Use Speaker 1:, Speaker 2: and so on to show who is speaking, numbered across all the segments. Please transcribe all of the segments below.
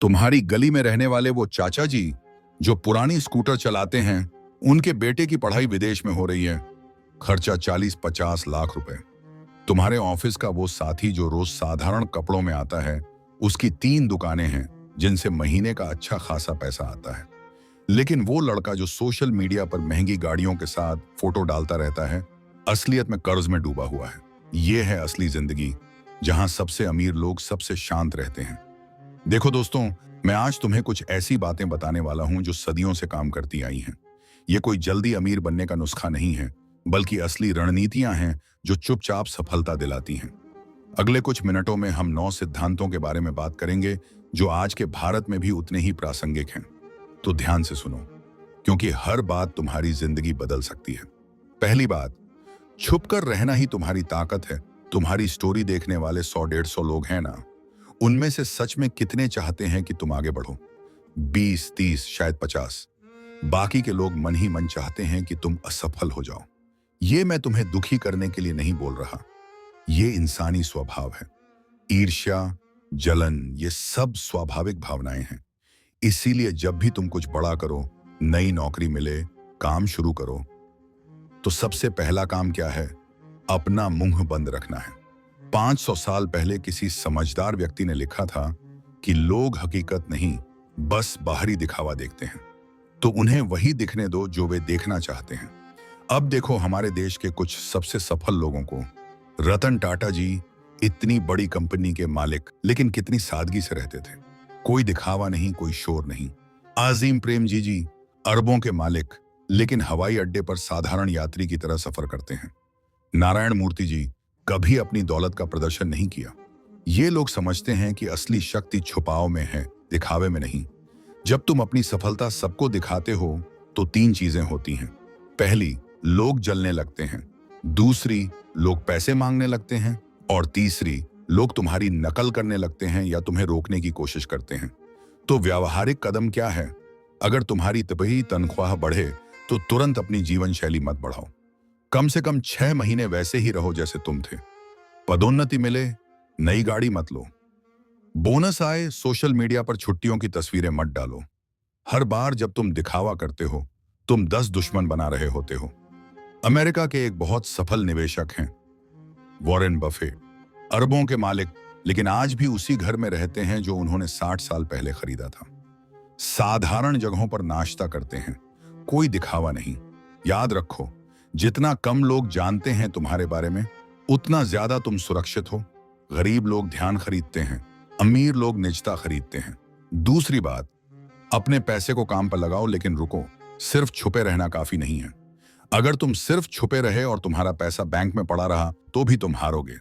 Speaker 1: तुम्हारी गली में रहने वाले वो चाचा जी जो पुरानी स्कूटर चलाते हैं, उनके बेटे की पढ़ाई विदेश में हो रही है। खर्चा 40-50 लाख रुपए। तुम्हारे ऑफिस का वो साथी जो रोज साधारण कपड़ों में आता है, उसकी 3 दुकानें हैं जिनसे महीने का अच्छा खासा पैसा आता है। लेकिन वो लड़का जो सोशल मीडिया पर महंगी गाड़ियों के साथ फोटो डालता रहता है, असलियत में कर्ज में डूबा हुआ है। ये है असली जिंदगी, जहां सबसे अमीर लोग सबसे शांत रहते हैं। देखो दोस्तों, मैं आज तुम्हें कुछ ऐसी बातें बताने वाला हूं जो सदियों से काम करती आई हैं। ये कोई जल्दी अमीर बनने का नुस्खा नहीं है, बल्कि असली रणनीतियां हैं जो चुपचाप सफलता दिलाती हैं। अगले कुछ मिनटों में हम 9 सिद्धांतों के बारे में बात करेंगे जो आज के भारत में भी उतने ही प्रासंगिक हैं। तो ध्यान से सुनो, क्योंकि हर बात तुम्हारी जिंदगी बदल सकती है। पहली बात, छुपकर रहना ही तुम्हारी ताकत है। तुम्हारी स्टोरी देखने वाले 100-150 लोग हैं ना, उनमें से सच में कितने चाहते हैं कि तुम आगे बढ़ो? 20, 30, शायद 50। बाकी के लोग मन ही मन चाहते हैं कि तुम असफल हो जाओ। ये मैं तुम्हें दुखी करने के लिए नहीं बोल रहा। ये इंसानी स्वभाव है। ईर्ष्या, जलन, ये सब स्वाभाविक भावनाएं हैं। इसीलिए जब भी तुम कुछ बड़ा करो, नई नौकरी मिले, काम शुरू करो, तो सबसे पहला काम क्या है? अपना मुंह बंद रखना है। 500 साल पहले किसी समझदार व्यक्ति ने लिखा था कि लोग हकीकत नहीं, बस बाहरी दिखावा देखते हैं, तो उन्हें वही दिखने दो जो वे देखना चाहते हैं। अब देखो हमारे देश के कुछ सबसे सफल लोगों को। रतन टाटा जी, इतनी बड़ी कंपनी के मालिक, लेकिन कितनी सादगी से रहते थे। कोई दिखावा नहीं, कोई शोर नहीं। आजीम प्रेमजी जी, अरबों के मालिक, लेकिन हवाई अड्डे पर साधारण यात्री की तरह सफर करते हैं। नारायण मूर्ति जी, कभी अपनी दौलत का प्रदर्शन नहीं किया। ये लोग समझते हैं कि असली शक्ति छुपाव में है, दिखावे में नहीं। जब तुम अपनी सफलता सबको दिखाते हो तो 3 चीजें होती हैं। पहली, लोग जलने लगते हैं। दूसरी, लोग पैसे मांगने लगते हैं। और तीसरी, लोग तुम्हारी नकल करने लगते हैं या तुम्हें रोकने की कोशिश करते हैं। तो व्यावहारिक कदम क्या है? अगर तुम्हारी तभी तनख्वाह बढ़े तो तुरंत अपनी जीवन शैली मत बढ़ाओ। कम से कम 6 महीने वैसे ही रहो जैसे तुम थे। पदोन्नति मिले, नई गाड़ी मत लो। बोनस आए, सोशल मीडिया पर छुट्टियों की तस्वीरें मत डालो। हर बार जब तुम दिखावा करते हो, तुम 10 दुश्मन बना रहे होते हो। अमेरिका के एक बहुत सफल निवेशक हैं, वॉरेन बफे, अरबों के मालिक, लेकिन आज भी उसी घर में रहते हैं जो उन्होंने 60 साल पहले खरीदा था। साधारण जगहों पर नाश्ता करते हैं, कोई दिखावा नहीं। याद रखो, जितना कम लोग जानते हैं तुम्हारे बारे में, उतना ज्यादा तुम सुरक्षित हो। गरीब लोग ध्यान खरीदते हैं, अमीर लोग निजता खरीदते हैं। दूसरी बात, अपने पैसे को काम पर लगाओ, लेकिन रुको, सिर्फ छुपे रहना काफी नहीं है। अगर तुम सिर्फ छुपे रहे और तुम्हारा पैसा बैंक में पड़ा रहा तो भी तुम हारोगे।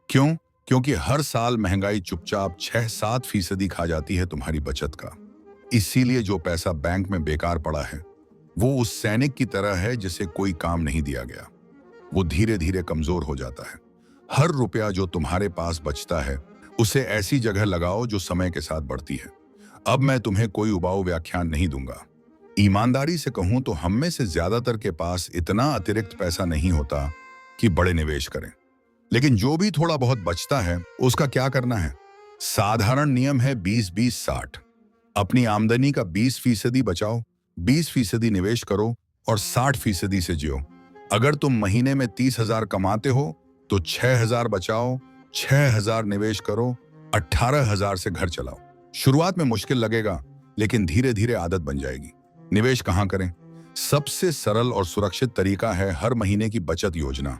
Speaker 1: क्यों? क्योंकि हर साल महंगाई चुपचाप 6-7% खा जाती है तुम्हारी बचत का। इसीलिए जो पैसा बैंक में बेकार पड़ा है, वो उस सैनिक की तरह है जिसे कोई काम नहीं दिया गया। वो धीरे धीरे कमजोर हो जाता है। हर रुपया जो तुम्हारे पास बचता है, उसे ऐसी जगह लगाओ जो समय के साथ बढ़ती है। अब मैं तुम्हें कोई उबाऊ व्याख्यान नहीं दूंगा। ईमानदारी से कहूं तो हम में से ज्यादातर के पास इतना अतिरिक्त पैसा नहीं होता कि बड़े निवेश करें। लेकिन जो भी थोड़ा बहुत बचता है, उसका क्या करना है? साधारण नियम है 20-20-60। अपनी आमदनी का 20% बचाओ, 20% निवेश करो और 60% से जियो। अगर तुम महीने में 30,000 कमाते हो तो 6,000 बचाओ, 6,000 निवेश करो, 18,000 से घर चलाओ। शुरुआत में मुश्किल लगेगा, लेकिन धीरे धीरे आदत बन जाएगी। निवेश कहां करें? सबसे सरल और सुरक्षित तरीका है हर महीने की बचत योजना।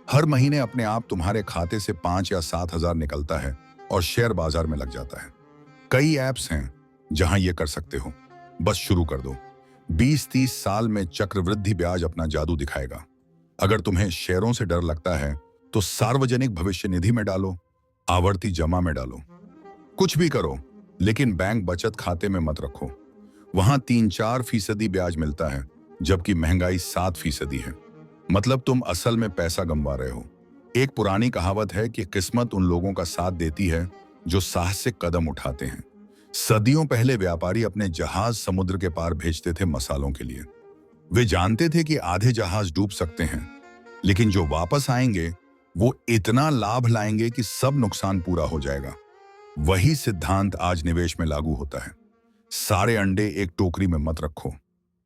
Speaker 1: हर महीने अपने आप तुम्हारे खाते से 5 या 7,000 निकलता है और शेयर बाजार में लग जाता है। कई ऐप्स हैं जहां ये कर सकते हो। बस शुरू कर दो। 20-30 साल में चक्रवृद्धि ब्याज अपना जादू दिखाएगा। अगर तुम्हें शेयरों से डर लगता है तो सार्वजनिक भविष्य निधि में डालो, आवर्ती जमा में डालो। कुछ भी करो, लेकिन बैंक बचत खाते में मत रखो। वहां 3-4% ब्याज मिलता है, जबकि महंगाई 7% है। मतलब तुम असल में पैसा गंवा रहे हो। एक पुरानी कहावत है कि किस्मत उन लोगों का साथ देती है जो साहसिक कदम उठाते हैं। सदियों पहले व्यापारी अपने जहाज समुद्र के पार भेजते थे मसालों के लिए। वे जानते थे कि आधे जहाज डूब सकते हैं, लेकिन जो वापस आएंगे वो इतना लाभ लाएंगे कि सब नुकसान पूरा हो जाएगा। वही सिद्धांत आज निवेश में लागू होता है। सारे अंडे एक टोकरी में मत रखो,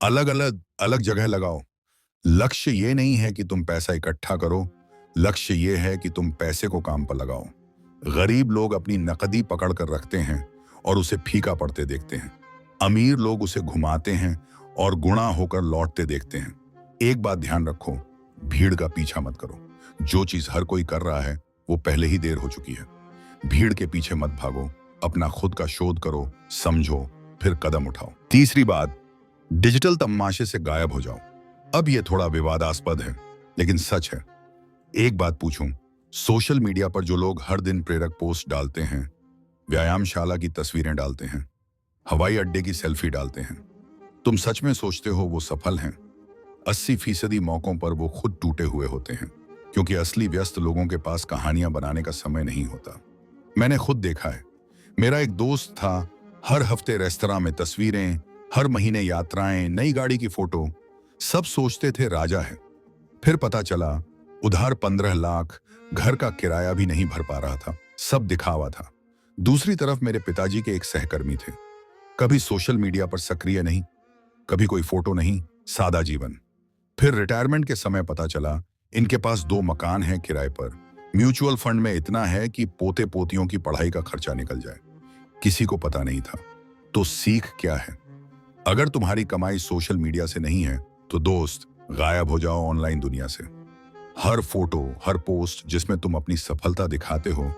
Speaker 1: अलग अलग अलग जगह लगाओ। लक्ष्य ये नहीं है कि तुम पैसा इकट्ठा करो, लक्ष्य ये है कि तुम पैसे को काम पर लगाओ। गरीब लोग अपनी नकदी पकड़ कर रखते हैं और उसे फीका पड़ते देखते हैं। अमीर लोग उसे घुमाते हैं और गुणा होकर लौटते देखते हैं। एक बात ध्यान रखो, भीड़ का पीछा मत करो। जो चीज हर कोई कर रहा है वो पहले ही देर हो चुकी है। भीड़ के पीछे मत भागो, अपना खुद का शोध करो, समझो, फिर कदम उठाओ। तीसरी बात, डिजिटल तमाशे से गायब हो जाओ। अब ये थोड़ा विवादास्पद है लेकिन सच है। एक बात पूछूं, सोशल मीडिया पर जो लोग हर दिन प्रेरक पोस्ट डालते हैं, व्यायामशाला की तस्वीरें डालते हैं, हवाई अड्डे की सेल्फी डालते हैं, तुम सच में सोचते हो वो सफल हैं? 80% मौकों पर वो खुद टूटे हुए होते हैं, क्योंकि असली व्यस्त लोगों के पास कहानियां बनाने का समय नहीं होता। मैंने खुद देखा है। मेरा एक दोस्त था, हर हफ्ते रेस्तरां में तस्वीरें, हर महीने यात्राएं, नई गाड़ी की फोटो। सब सोचते थे राजा है। फिर पता चला उधार 15 लाख, घर का किराया भी नहीं भर पा रहा था। सब दिखावा था। दूसरी तरफ मेरे पिताजी के एक सहकर्मी थे, कभी सोशल मीडिया पर सक्रिय नहीं, कभी कोई फोटो नहीं, सादा जीवन। फिर रिटायरमेंट के समय पता चला इनके पास 2 मकान हैं किराए पर, म्यूचुअल फंड में इतना है कि पोते पोतियों की पढ़ाई का खर्चा निकल जाए। किसी को पता नहीं था। तो सीख क्या है? अगर तुम्हारी कमाई सोशल मीडिया से नहीं है तो दोस्त, गायब हो जाओ ऑनलाइन दुनिया से। हर फोटो, हर पोस्ट जिसमें तुम अपनी सफलता दिखाते हो,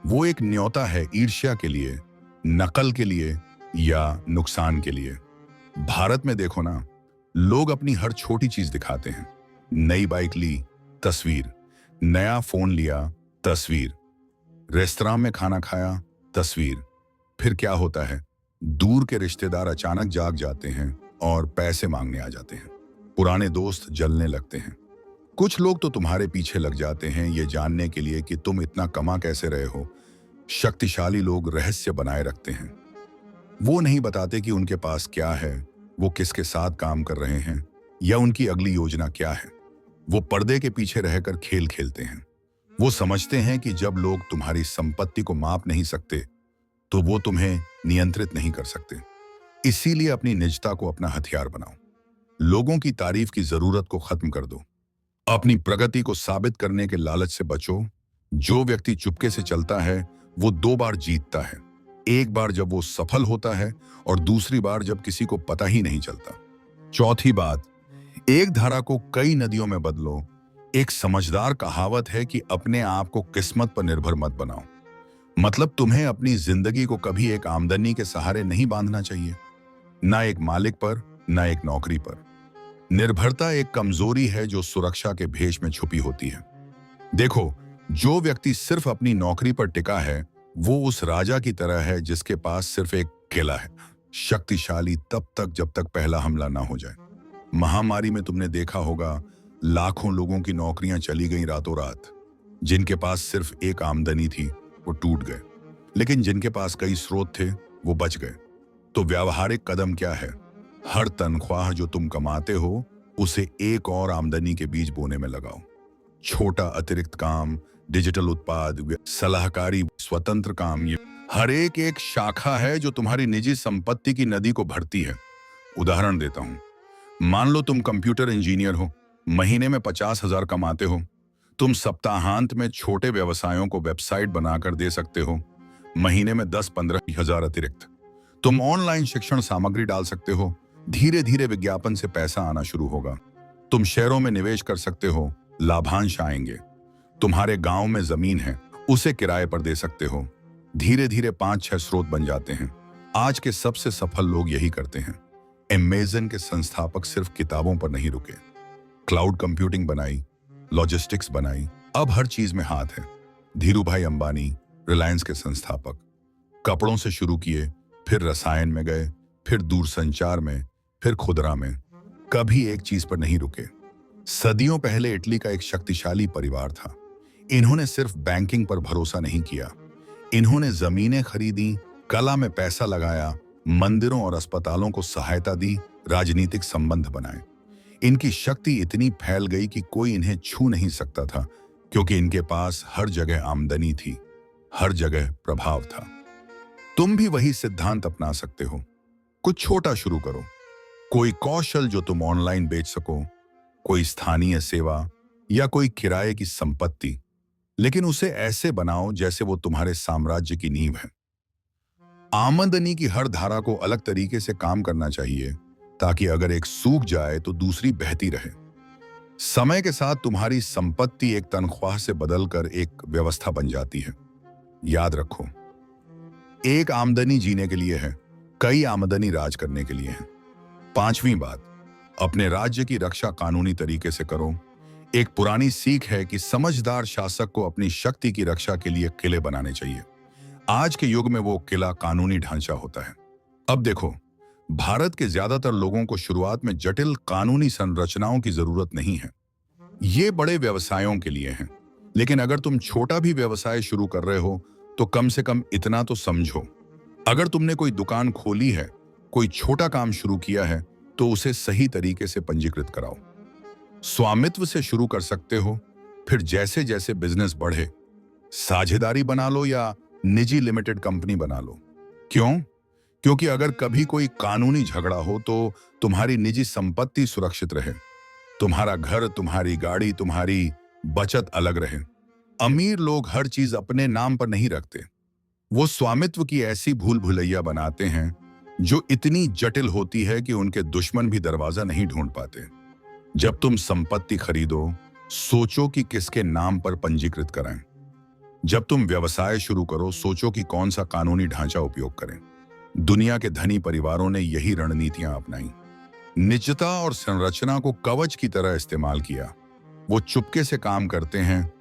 Speaker 1: वो एक न्योता है ईर्ष्या के लिए, नकल के लिए या नुकसान के लिए। भारत में देखो ना, लोग अपनी हर छोटी चीज दिखाते हैं। नई बाइक ली, तस्वीर। नया फोन लिया, तस्वीर। रेस्तरां में खाना खाया, तस्वीर। फिर क्या होता है? दूर के रिश्तेदार अचानक जाग जाते हैं और पैसे मांगने आ जाते हैं। पुराने दोस्त जलने लगते हैं। कुछ लोग तो तुम्हारे पीछे लग जाते हैं ये जानने के लिए कि तुम इतना कमा कैसे रहे हो। शक्तिशाली लोग रहस्य बनाए रखते हैं। वो नहीं बताते कि उनके पास क्या है, वो किसके साथ काम कर रहे हैं या उनकी अगली योजना क्या है। वो पर्दे के पीछे रहकर खेल खेलते हैं। वो समझते हैं कि जब लोग तुम्हारी संपत्ति को माप नहीं सकते तो वो तुम्हें नियंत्रित नहीं कर सकते। इसीलिए अपनी निजता को अपना हथियार बनाओ। लोगों की तारीफ की जरूरत को खत्म कर दो। अपनी प्रगति को साबित करने के लालच से बचो। जो व्यक्ति चुपके से चलता है वो 2 बार जीतता है। एक बार जब वो सफल होता है और दूसरी बार जब किसी को पता ही नहीं चलता। चौथी बात, एक धारा को कई नदियों में बदलो। एक समझदार कहावत है कि अपने आप को किस्मत पर निर्भर मत बनाओ। मतलब तुम्हें अपनी जिंदगी को कभी एक आमदनी के सहारे नहीं बांधना चाहिए, ना एक मालिक पर, ना एक नौकरी पर। निर्भरता एक कमजोरी है जो सुरक्षा के भेष में छुपी होती है। देखो, जो व्यक्ति सिर्फ अपनी नौकरी पर टिका है वो उस राजा की तरह है जिसके पास सिर्फ एक किला है। शक्तिशाली तब तक जब तक पहला हमला ना हो जाए। महामारी में तुमने देखा होगा, लाखों लोगों की नौकरियां चली गईं रातों रात। जिनके पास सिर्फ एक आमदनी थी वो टूट गए, लेकिन जिनके पास कई स्रोत थे वो बच गए। तो व्यावहारिक कदम क्या है? हर तनख्वाह जो तुम कमाते हो उसे एक और आमदनी के बीज बोने में लगाओ। छोटा अतिरिक्त काम, डिजिटल उत्पाद, सलाहकारी, स्वतंत्र काम, ये हर एक शाखा है जो तुम्हारी निजी संपत्ति की नदी को भरती है। उदाहरण देता हूं, मान लो तुम कंप्यूटर इंजीनियर हो, महीने में 50,000 कमाते हो। तुम सप्ताहांत में छोटे व्यवसायों को वेबसाइट बनाकर दे सकते हो, महीने में 10-15 हजार अतिरिक्त। तुम ऑनलाइन शिक्षण सामग्री डाल सकते हो, धीरे धीरे विज्ञापन से पैसा आना शुरू होगा। तुम शेयरों में निवेश कर सकते हो, लाभांश आएंगे। तुम्हारे गांव में जमीन है, उसे किराए पर दे सकते हो। धीरे धीरे 5-6 स्रोत बन जाते हैं। आज के सबसे सफल लोग यही करते हैं। अमेज़न के संस्थापक सिर्फ किताबों पर नहीं रुके, क्लाउड कंप्यूटिंग बनाई, लॉजिस्टिक्स बनाई, अब हर चीज में हाथ है। धीरूभाई अंबानी, रिलायंस के संस्थापक, कपड़ों से शुरू किए, फिर रसायन में गए, फिर दूरसंचार में, फिर खुदरा में, कभी एक चीज पर नहीं रुके। सदियों पहले इटली का एक शक्तिशाली परिवार था। इन्होंने सिर्फ बैंकिंग पर भरोसा नहीं किया, इन्होंने जमीनें खरीदी, कला में पैसा लगाया, मंदिरों और अस्पतालों को सहायता दी, राजनीतिक संबंध बनाए। इनकी शक्ति इतनी फैल गई कि कोई इन्हें छू नहीं सकता था, क्योंकि इनके पास हर जगह आमदनी थी, हर जगह प्रभाव था। तुम भी वही सिद्धांत अपना सकते हो। कुछ छोटा शुरू करो। कोई कौशल जो तुम ऑनलाइन बेच सको, कोई स्थानीय सेवा या कोई किराए की संपत्ति, लेकिन उसे ऐसे बनाओ जैसे वो तुम्हारे साम्राज्य की नींव है। आमदनी की हर धारा को अलग तरीके से काम करना चाहिए, ताकि अगर एक सूख जाए तो दूसरी बहती रहे। समय के साथ तुम्हारी संपत्ति एक तनख्वाह से बदलकर एक व्यवस्था बन जाती है। याद रखो, एक आमदनी जीने के लिए है, कई आमदनी राज करने के लिए है। पांचवी बात, अपने राज्य की रक्षा कानूनी तरीके से करो। एक पुरानी सीख है कि समझदार शासक को अपनी शक्ति की रक्षा के लिए किले बनाने चाहिए। आज के युग में वो किला कानूनी ढांचा होता है। अब देखो, भारत के ज्यादातर लोगों को शुरुआत में जटिल कानूनी संरचनाओं की जरूरत नहीं है। ये बड़े व्यवसायों के लिए है। लेकिन अगर तुम छोटा भी व्यवसाय शुरू कर रहे हो तो कम से कम इतना तो समझो। अगर तुमने कोई दुकान खोली है, कोई छोटा काम शुरू किया है, तो उसे सही तरीके से पंजीकृत कराओ। स्वामित्व से शुरू कर सकते हो, फिर जैसे जैसे बिजनेस बढ़े साझेदारी बना लो या निजी लिमिटेड कंपनी बना लो। क्यों? क्योंकि अगर कभी कोई कानूनी झगड़ा हो तो तुम्हारी निजी संपत्ति सुरक्षित रहे, तुम्हारा घर, तुम्हारी गाड़ी, तुम्हारी बचत अलग रहे। अमीर लोग हर चीज अपने नाम पर नहीं रखते। वो स्वामित्व की ऐसी भूल भुलैया बनाते हैं जो इतनी जटिल होती है कि उनके दुश्मन भी दरवाजा नहीं ढूंढ पाते। जब तुम संपत्ति खरीदो, सोचो कि किसके नाम पर पंजीकृत कराएं। जब तुम व्यवसाय शुरू करो, सोचो कि कौन सा कानूनी ढांचा उपयोग करें। दुनिया के धनी परिवारों ने यही रणनीतियां अपनाई, निजता और संरचना को कवच की तरह इस्तेमाल किया। वो चुपके से काम करते हैं,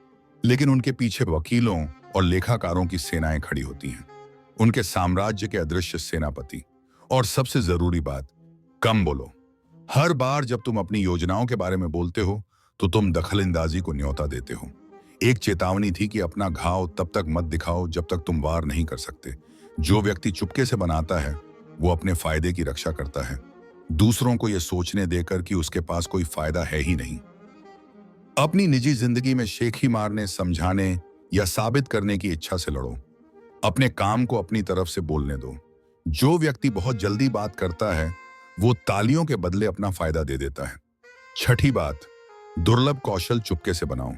Speaker 1: लेकिन उनके पीछे वकीलों और लेखाकारों की सेनाएं खड़ी होती हैं, उनके साम्राज्य के अदृश्य सेनापति। और सबसे जरूरी बात, कम बोलो। हर बार जब तुम अपनी योजनाओं के बारे में बोलते हो तो तुम दखलंदाजी को न्योता देते हो। एक चेतावनी थी कि अपना घाव तब तक मत दिखाओ जब तक तुम वार नहीं कर सकते। जो व्यक्ति चुपके से बनाता है वो अपने फायदे की रक्षा करता है, दूसरों को यह सोचने देकर कि उसके पास कोई फायदा है ही नहीं। अपनी निजी जिंदगी में शेखी मारने, समझाने या साबित करने की इच्छा से लड़ो। अपने काम को अपनी तरफ से बोलने दो। जो व्यक्ति बहुत जल्दी बात करता है वो तालियों के बदले अपना फायदा दे देता है। छठी बात, दुर्लभ कौशल चुपके से बनाओ।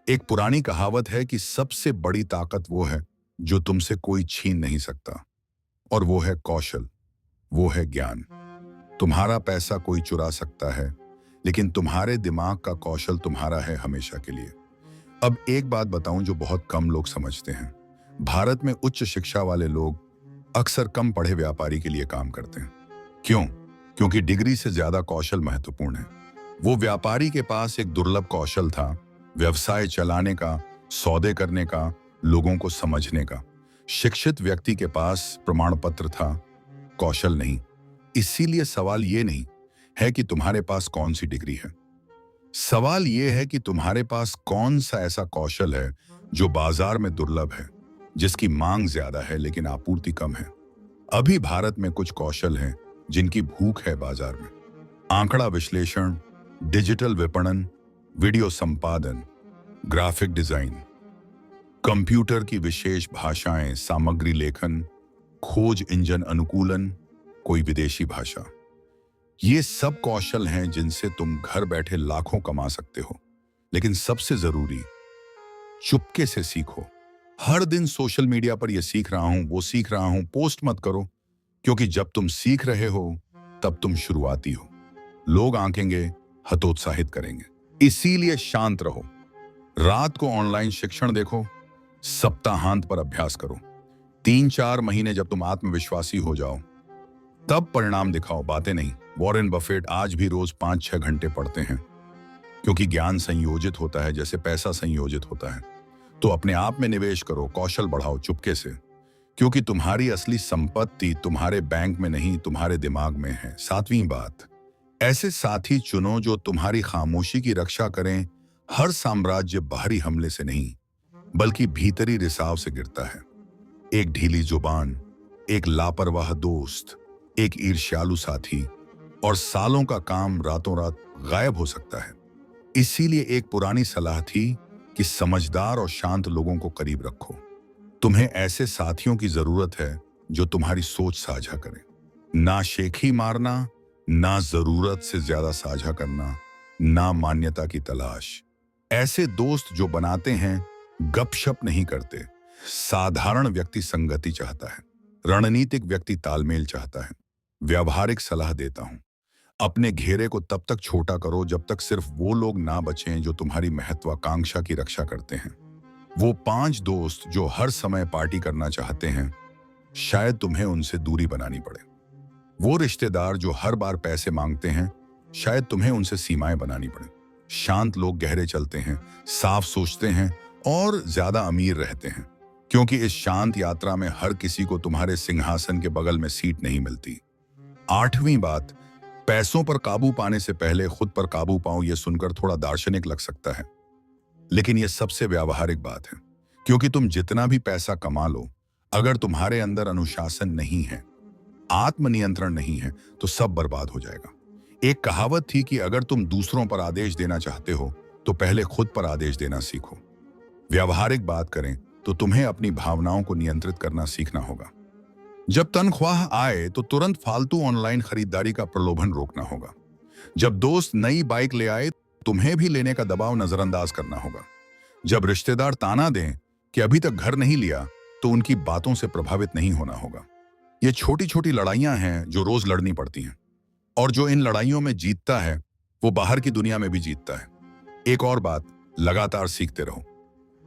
Speaker 1: एक पुरानी कहावत है कि सबसे बड़ी ताकत वो है जो तुमसे कोई छीन नहीं सकता, और वो है कौशल, वो है ज्ञान। तुम्हारा पैसा कोई चुरा सकता है, लेकिन तुम्हारे दिमाग का कौशल तुम्हारा है हमेशा के लिए। अब एक बात बताऊं जो बहुत कम लोग समझते हैं। भारत में उच्च शिक्षा वाले लोग अक्सर कम पढ़े व्यापारी के लिए काम करते हैं। क्यों? क्योंकि डिग्री से ज्यादा कौशल महत्वपूर्ण है। वो व्यापारी के पास एक दुर्लभ कौशल था, व्यवसाय चलाने का, सौदे करने का, लोगों को समझने का। शिक्षित व्यक्ति के पास प्रमाण पत्र था, कौशल नहीं। इसीलिए सवाल ये नहीं है कि तुम्हारे पास कौन सी डिग्री है, सवाल यह है कि तुम्हारे पास कौन सा ऐसा कौशल है जो बाजार में दुर्लभ है, जिसकी मांग ज्यादा है लेकिन आपूर्ति कम है। अभी भारत में कुछ कौशल हैं जिनकी भूख है बाजार में। आंकड़ा विश्लेषण, डिजिटल विपणन, वीडियो संपादन, ग्राफिक डिजाइन, कंप्यूटर की विशेष भाषाएं, सामग्री लेखन, खोज इंजन अनुकूलन, कोई विदेशी भाषा। ये सब कौशल हैं जिनसे तुम घर बैठे लाखों कमा सकते हो। लेकिन सबसे जरूरी, चुपके से सीखो। हर दिन सोशल मीडिया पर यह सीख रहा हूं, वो सीख रहा हूं, पोस्ट मत करो, क्योंकि जब तुम सीख रहे हो तब तुम शुरुआती हो। लोग आंकेंगे, हतोत्साहित करेंगे। इसीलिए शांत रहो। रात को ऑनलाइन शिक्षण देखो, सप्ताहांत पर अभ्यास करो। 3-4 महीने जब तुम आत्मविश्वासी हो जाओ तब परिणाम दिखाओ, बातें नहीं। वॉरेन बफेट आज भी रोज 5-6 घंटे पढ़ते हैं, क्योंकि ज्ञान संयोजित होता है जैसे पैसा संयोजित होता है। तो अपने आप में निवेश करो, कौशल बढ़ाओ चुपके से, क्योंकि तुम्हारी असली संपत्ति तुम्हारे बैंक में नहीं, तुम्हारे दिमाग में है। 7वीं बात, ऐसे साथी चुनो जो तुम्हारी खामोशी की रक्षा करें। हर साम्राज्य बाहरी हमले से नहीं, बल्कि भीतरी रिसाव से गिरता है। एक ढीली जुबान, एक लापरवाह दोस्त, एक ईर्ष्यालु साथी, और सालों का काम रातों रात गायब हो सकता है। इसीलिए एक पुरानी सलाह थी कि समझदार और शांत लोगों को करीब रखो। तुम्हें ऐसे साथियों की जरूरत है जो तुम्हारी सोच साझा करें। ना शेखी मारना, ना जरूरत से ज्यादा साझा करना, ना मान्यता की तलाश। ऐसे दोस्त जो बनाते हैं, गपशप नहीं करते। साधारण व्यक्ति संगति चाहता है, रणनीतिक व्यक्ति तालमेल चाहता है। व्यावहारिक सलाह देता हूं, अपने घेरे को तब तक छोटा करो जब तक सिर्फ वो लोग ना बचें जो तुम्हारी महत्वाकांक्षा की रक्षा करते हैं। वो 5 दोस्त जो हर समय पार्टी करना चाहते हैं, शायद तुम्हें उनसे दूरी बनानी पड़े। वो रिश्तेदार जो हर बार पैसे मांगते हैं, शायद तुम्हें उनसे सीमाएं बनानी पड़े। शांत लोग गहरे चलते हैं, साफ सोचते हैं और ज्यादा अमीर रहते हैं, क्योंकि इस शांत यात्रा में हर किसी को तुम्हारे सिंहासन के बगल में सीट नहीं मिलती। 8वीं बात, पैसों पर काबू पाने से पहले खुद पर काबू पाओ। यह सुनकर थोड़ा दार्शनिक लग सकता है, लेकिन यह सबसे व्यावहारिक बात है, क्योंकि तुम जितना भी पैसा कमा लो, अगर तुम्हारे अंदर अनुशासन नहीं है, आत्मनियंत्रण नहीं है, तो सब बर्बाद हो जाएगा। एक कहावत थी कि अगर तुम दूसरों पर आदेश देना चाहते हो तो पहले खुद पर आदेश देना सीखो। व्यावहारिक बात करें तो तुम्हें अपनी भावनाओं को नियंत्रित करना सीखना होगा। जब तनख्वाह आए तो तुरंत फालतू ऑनलाइन खरीदारी का प्रलोभन रोकना होगा। जब दोस्त नई बाइक ले आए, तुम्हें भी लेने का दबाव नजरअंदाज करना होगा। जब रिश्तेदार ताना दें कि अभी तक घर नहीं लिया, तो उनकी बातों से प्रभावित नहीं होना होगा। ये छोटी छोटी लड़ाइयां हैं जो रोज लड़नी पड़ती हैं, और जो इन लड़ाइयों में जीतता है वो बाहर की दुनिया में भी जीतता है। एक और बात, लगातार सीखते रहो।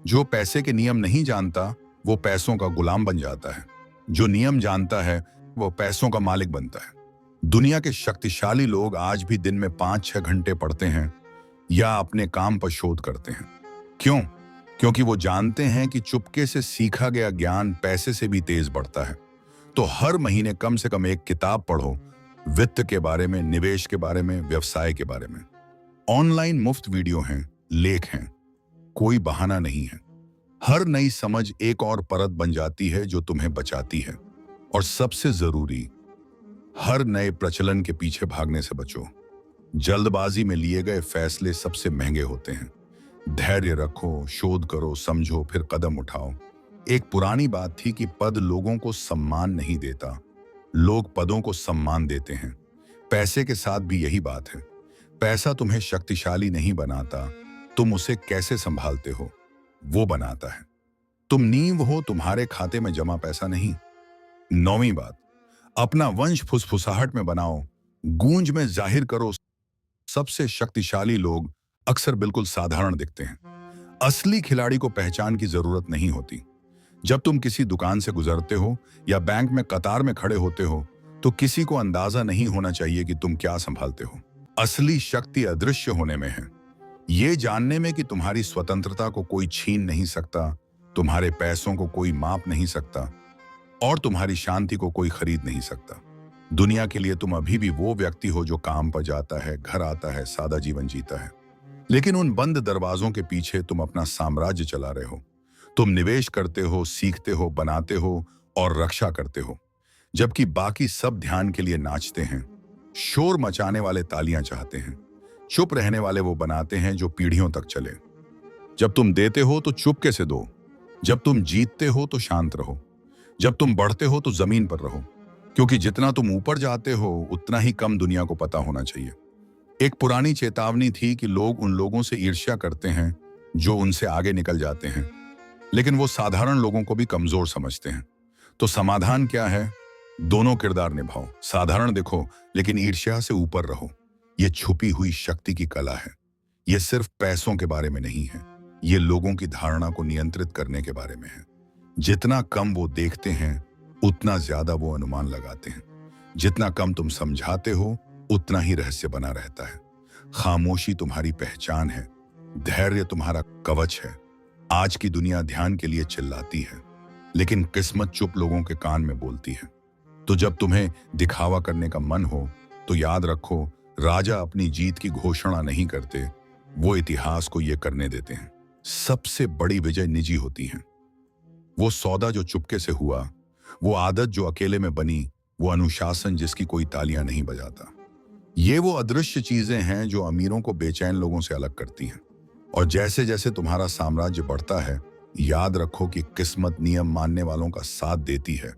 Speaker 1: जो पैसे के नियम नहीं जानता वो पैसों का गुलाम बन जाता है, जो नियम जानता है वो पैसों का मालिक बनता है। दुनिया के शक्तिशाली लोग आज भी दिन में 5-6 घंटे पढ़ते हैं या अपने काम पर शोध करते हैं। क्यों? क्योंकि वो जानते हैं कि चुपके से सीखा गया ज्ञान पैसे से भी तेज बढ़ता है। तो हर महीने कम से कम एक किताब पढ़ो, वित्त के बारे में, निवेश के बारे में, व्यवसाय के बारे में। ऑनलाइन मुफ्त वीडियो हैं, लेख हैं, कोई बहाना नहीं है। हर नई समझ एक और परत बन जाती है जो तुम्हें बचाती है। और सबसे जरूरी, हर नए प्रचलन के पीछे भागने से बचो। जल्दबाजी में लिए गए फैसले सबसे महंगे होते हैं। धैर्य रखो, शोध करो, समझो, फिर कदम उठाओ। एक पुरानी बात थी कि पद लोगों को सम्मान नहीं देता, लोग पदों को सम्मान देते हैं। पैसे के साथ भी यही बात है। पैसा तुम्हें शक्तिशाली नहीं बनाता, तुम उसे कैसे संभालते हो वो बनाता है। तुम नींव हो, तुम्हारे खाते में जमा पैसा नहीं। 9वीं बात, अपना वंश फुसफुसाहट में बनाओ, गूंज में जाहिर करो। सबसे शक्तिशाली लोग अक्सर बिल्कुल साधारण दिखते हैं। असली खिलाड़ी को पहचान की जरूरत नहीं होती। जब तुम किसी दुकान से गुजरते हो या बैंक में कतार में खड़े होते हो, तो किसी को अंदाजा नहीं होना चाहिए कि तुम क्या संभालते हो। असली शक्ति अदृश्य होने में है, ये जानने में कि तुम्हारी स्वतंत्रता को कोई छीन नहीं सकता, तुम्हारे पैसों को कोई माप नहीं सकता और तुम्हारी शांति को कोई खरीद नहीं सकता। दुनिया के लिए तुम अभी भी वो व्यक्ति हो जो काम पर जाता है, घर आता है, सादा जीवन जीता है, लेकिन उन बंद दरवाजों के पीछे तुम अपना साम्राज्य चला रहे हो। तुम निवेश करते हो, सीखते हो, बनाते हो और रक्षा करते हो, जबकि बाकी सब ध्यान के लिए नाचते हैं। शोर मचाने वाले तालियां चाहते हैं, चुप रहने वाले वो बनाते हैं जो पीढ़ियों तक चले। जब तुम देते हो तो चुपके से दो, जब तुम जीतते हो तो शांत रहो, जब तुम बढ़ते हो तो जमीन पर रहो, क्योंकि जितना तुम ऊपर जाते हो उतना ही कम दुनिया को पता होना चाहिए। एक पुरानी चेतावनी थी कि लोग उन लोगों से ईर्ष्या करते हैं जो उनसे आगे निकल जाते हैं, लेकिन वो साधारण लोगों को भी कमजोर समझते हैं। तो समाधान क्या है? दोनों किरदार निभाओ, साधारण दिखो लेकिन ईर्ष्या से ऊपर रहो। ये छुपी हुई शक्ति की कला है। ये सिर्फ पैसों के बारे में नहीं है, ये लोगों की धारणा को नियंत्रित करने के बारे में है। जितना कम वो देखते हैं उतना ज्यादा वो अनुमान लगाते हैं। जितना कम तुम समझाते हो उतना ही रहस्य बना रहता है। खामोशी तुम्हारी पहचान है, धैर्य तुम्हारा कवच है। आज की दुनिया ध्यान के लिए चिल्लाती है, लेकिन किस्मत चुप लोगों के कान में बोलती है। तो जब तुम्हें दिखावा करने का मन हो तो याद रखो, राजा अपनी जीत की घोषणा नहीं करते, वो इतिहास को ये करने देते हैं। सबसे बड़ी विजय निजी होती है। वो सौदा जो चुपके से हुआ, वो आदत जो अकेले में बनी, वो अनुशासन जिसकी कोई तालियां नहीं बजाता। ये वो अदृश्य चीजें हैं जो अमीरों को बेचैन लोगों से अलग करती हैं। और जैसे जैसे तुम्हारा साम्राज्य बढ़ता है, याद रखो कि किस्मत नियम मानने वालों का साथ देती है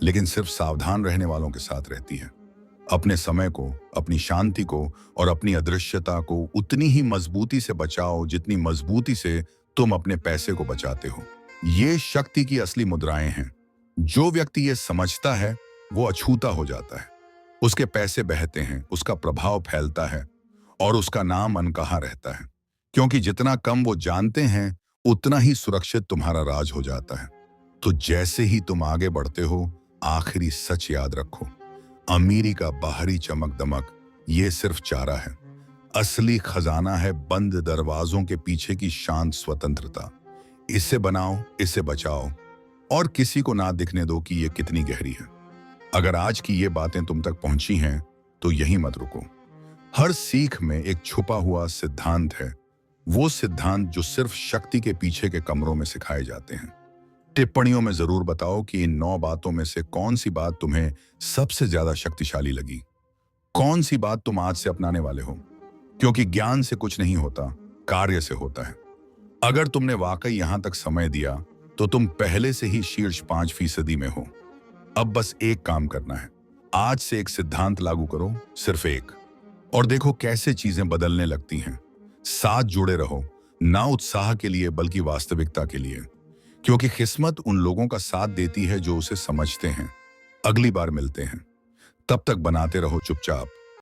Speaker 1: लेकिन सिर्फ सावधान रहने वालों के साथ रहती है। अपने समय को, अपनी शांति को और अपनी अदृश्यता को उतनी ही मजबूती से बचाओ जितनी मजबूती से तुम अपने पैसे को बचाते हो। ये शक्ति की असली मुद्राएं हैं। जो व्यक्ति ये समझता है वो अछूता हो जाता है। उसके पैसे बहते हैं, उसका प्रभाव फैलता है और उसका नाम अनकहा रहता है, क्योंकि जितना कम वो जानते हैं उतना ही सुरक्षित तुम्हारा राज हो जाता है। तो जैसे ही तुम आगे बढ़ते हो, आखिरी सच याद रखो, अमीरी का बाहरी चमक दमक ये सिर्फ चारा है। असली खजाना है बंद दरवाजों के पीछे की शांत स्वतंत्रता। इसे बनाओ, इसे बचाओ और किसी को ना दिखने दो कि ये कितनी गहरी है। अगर आज की ये बातें तुम तक पहुंची हैं तो यहीं मत रुको। हर सीख में एक छुपा हुआ सिद्धांत है, वो सिद्धांत जो सिर्फ शक्ति के पीछे के कमरों में सिखाए जाते हैं। टिप्पणियों में जरूर बताओ कि इन 9 बातों में से कौन सी बात तुम्हें सबसे ज्यादा शक्तिशाली लगी। कौन सी बात तुम आज से अपनाने वाले हो, क्योंकि ज्ञान से कुछ नहीं होता, कार्य से होता है। अगर तुमने वाकई यहां तक समय दिया तो तुम पहले से ही शीर्ष 5% में हो। अब बस एक काम करना है, आज से एक सिद्धांत लागू करो, सिर्फ एक, और देखो कैसे चीजें बदलने लगती हैं। साथ जुड़े रहो, ना उत्साह के लिए बल्कि वास्तविकता के लिए, क्योंकि किस्मत उन लोगों का साथ देती है जो उसे समझते हैं। अगली बार मिलते हैं, तब तक बनाते रहो चुपचाप